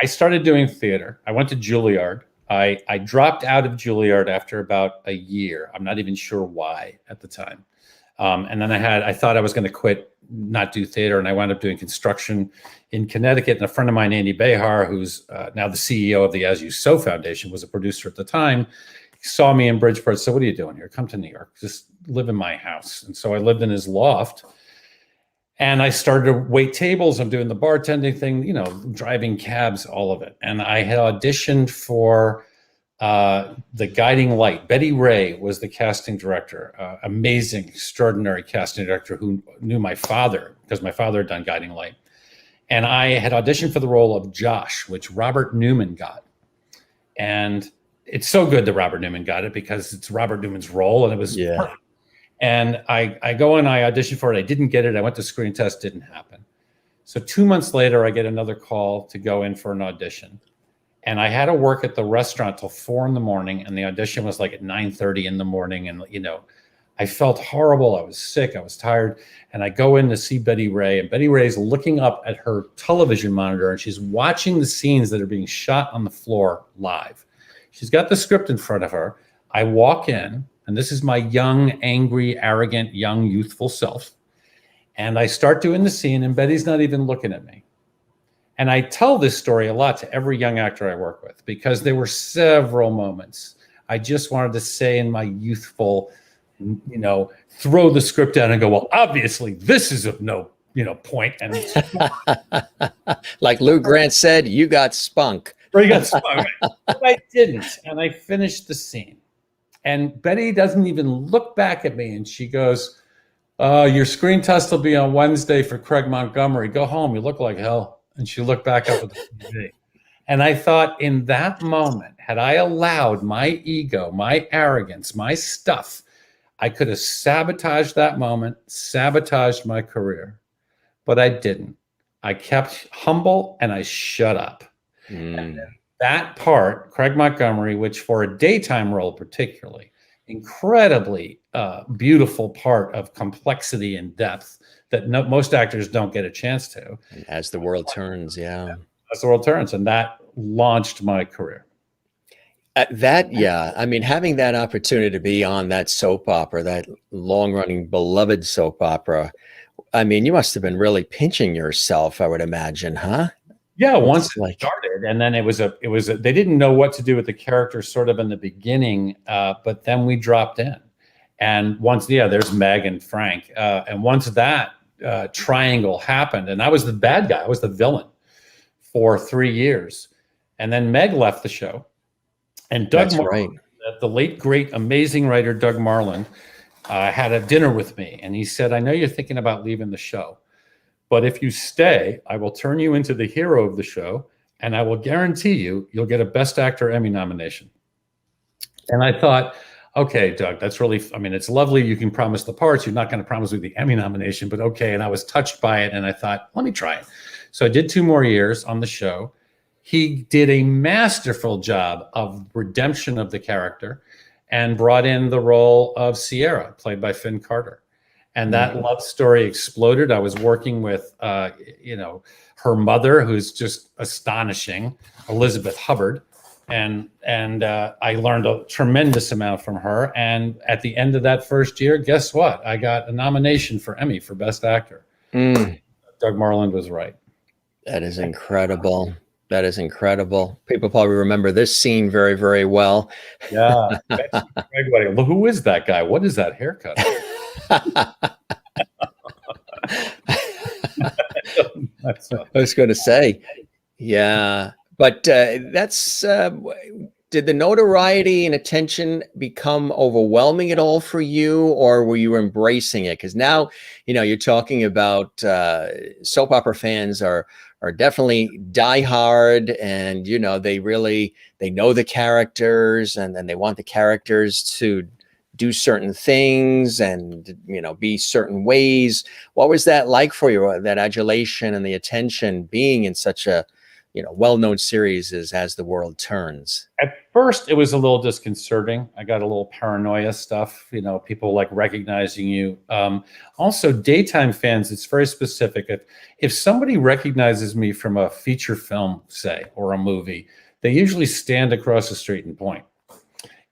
I started doing theater. I went to Juilliard. I dropped out of Juilliard after about a year. I'm not even sure why at the time. And then I thought I was going to quit, not do theater, and I wound up doing construction in Connecticut. And a friend of mine, Andy Behar, who's now the CEO of the As You Sow Foundation, was a producer at the time. He saw me in Bridgeport, said, "What are you doing here? Come to New York. Just live in my house." And so I lived in his loft. And I started to wait tables. I'm doing the bartending thing, driving cabs, all of it. And I had auditioned for The Guiding Light. Betty Ray was the casting director, amazing, extraordinary casting director who knew my father because my father had done Guiding Light. And I had auditioned for the role of Josh, which Robert Newman got. And it's so good that Robert Newman got it because it's Robert Newman's role, and it was perfect. And I go and I auditioned for it. I didn't get it. I went to screen test, didn't happen. So 2 months later, I get another call to go in for an audition. And I had to work at the restaurant till 4 a.m. and the audition was like at 9:30 in the morning. And, I felt horrible. I was sick. I was tired. And I go in to see Betty Ray, and Betty Ray's looking up at her television monitor, and she's watching the scenes that are being shot on the floor live. She's got the script in front of her. I walk in, and this is my young, angry, arrogant, young, youthful self. And I start doing the scene, and Betty's not even looking at me. And I tell this story a lot to every young actor I work with because there were several moments I just wanted to say in my youthful, throw the script down and go, well, obviously this is of no, point. And like Lou Grant said, you got spunk. Or you got spunk, right? But I didn't. And I finished the scene. And Betty doesn't even look back at me. And she goes, your screen test will be on Wednesday for Craig Montgomery. Go home. You look like hell. And she looked back up at the TV. And I thought in that moment, had I allowed my ego, my arrogance, my stuff, I could have sabotaged that moment, sabotaged my career. But I didn't. I kept humble and I shut up. And that part, Craig Montgomery, which for a daytime role particularly, incredibly beautiful part of complexity and depth that most actors don't get a chance to. As the world turns, yeah. As the world turns, and that launched my career. I mean, having that opportunity to be on that soap opera, that long-running beloved soap opera, I mean, you must have been really pinching yourself, I would imagine, huh? Yeah, once it started, and then it was they didn't know what to do with the character sort of in the beginning, but then we dropped in. And once, there's Meg and Frank. And once that triangle happened, and I was the bad guy, I was the villain for 3 years. And then Meg left the show. And Doug Marland, the late, great, amazing writer, Doug Marland, had a dinner with me. And he said, I know you're thinking about leaving the show, but if you stay, I will turn you into the hero of the show, and I will guarantee you'll get a Best Actor Emmy nomination. And I thought, okay, Doug, that's really, it's lovely. You can promise the parts. You're not going to promise me the Emmy nomination, but okay. And I was touched by it, and I thought, let me try it. So I did 2 more years on the show. He did a masterful job of redemption of the character and brought in the role of Sierra, played by Finn Carter. And that love story exploded. I was working with, her mother, who's just astonishing, Elizabeth Hubbard. And I learned a tremendous amount from her. And at the end of that first year, guess what? I got a nomination for Emmy for Best Actor. Doug Marland was right. That is incredible. That is incredible. People probably remember this scene very, very well. Yeah. Who is that guy? What is that haircut? I was going to say, yeah. But that's, did the notoriety and attention become overwhelming at all for you, or were you embracing it? Because now, you're talking about soap opera fans are definitely diehard, and they know the characters, and then they want the characters to do certain things and be certain ways. What was that like for you? That adulation and the attention being in such a well-known series as The World Turns? first, it was a little disconcerting. I got a little paranoia stuff, you know, people like recognizing you. Also, daytime fans, it's very specific. If somebody recognizes me from a feature film, say, or a movie, they usually stand across the street and point.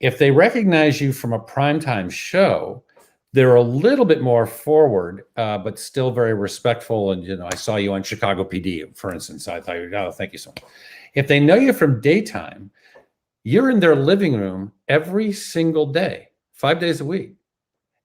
If they recognize you from a primetime show, they're a little bit more forward, but still very respectful. And, you know, I saw you on Chicago PD, for instance. I thought, oh, thank you so much. If they know you from daytime, you're in their living room every single day, 5 days a week.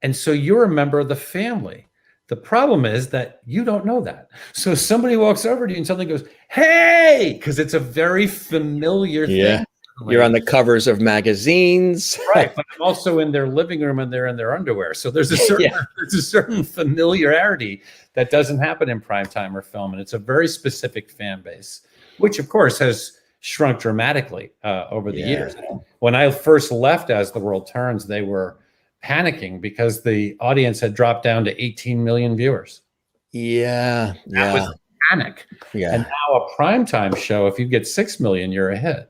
And so you're a member of the family. The problem is that you don't know that. So somebody walks over to you and suddenly goes, hey, because it's a very familiar thing. You're on the covers of magazines. Right. But I'm also in their living room and they're in their underwear. So there's a certain, there's a certain familiarity that doesn't happen in primetime or film. And it's a very specific fan base, which of course has shrunk dramatically over the years. When I first left As the World Turns, they were panicking because the audience had dropped down to 18 million viewers. That was panic. And now a primetime show, if you get 6 million, you're ahead.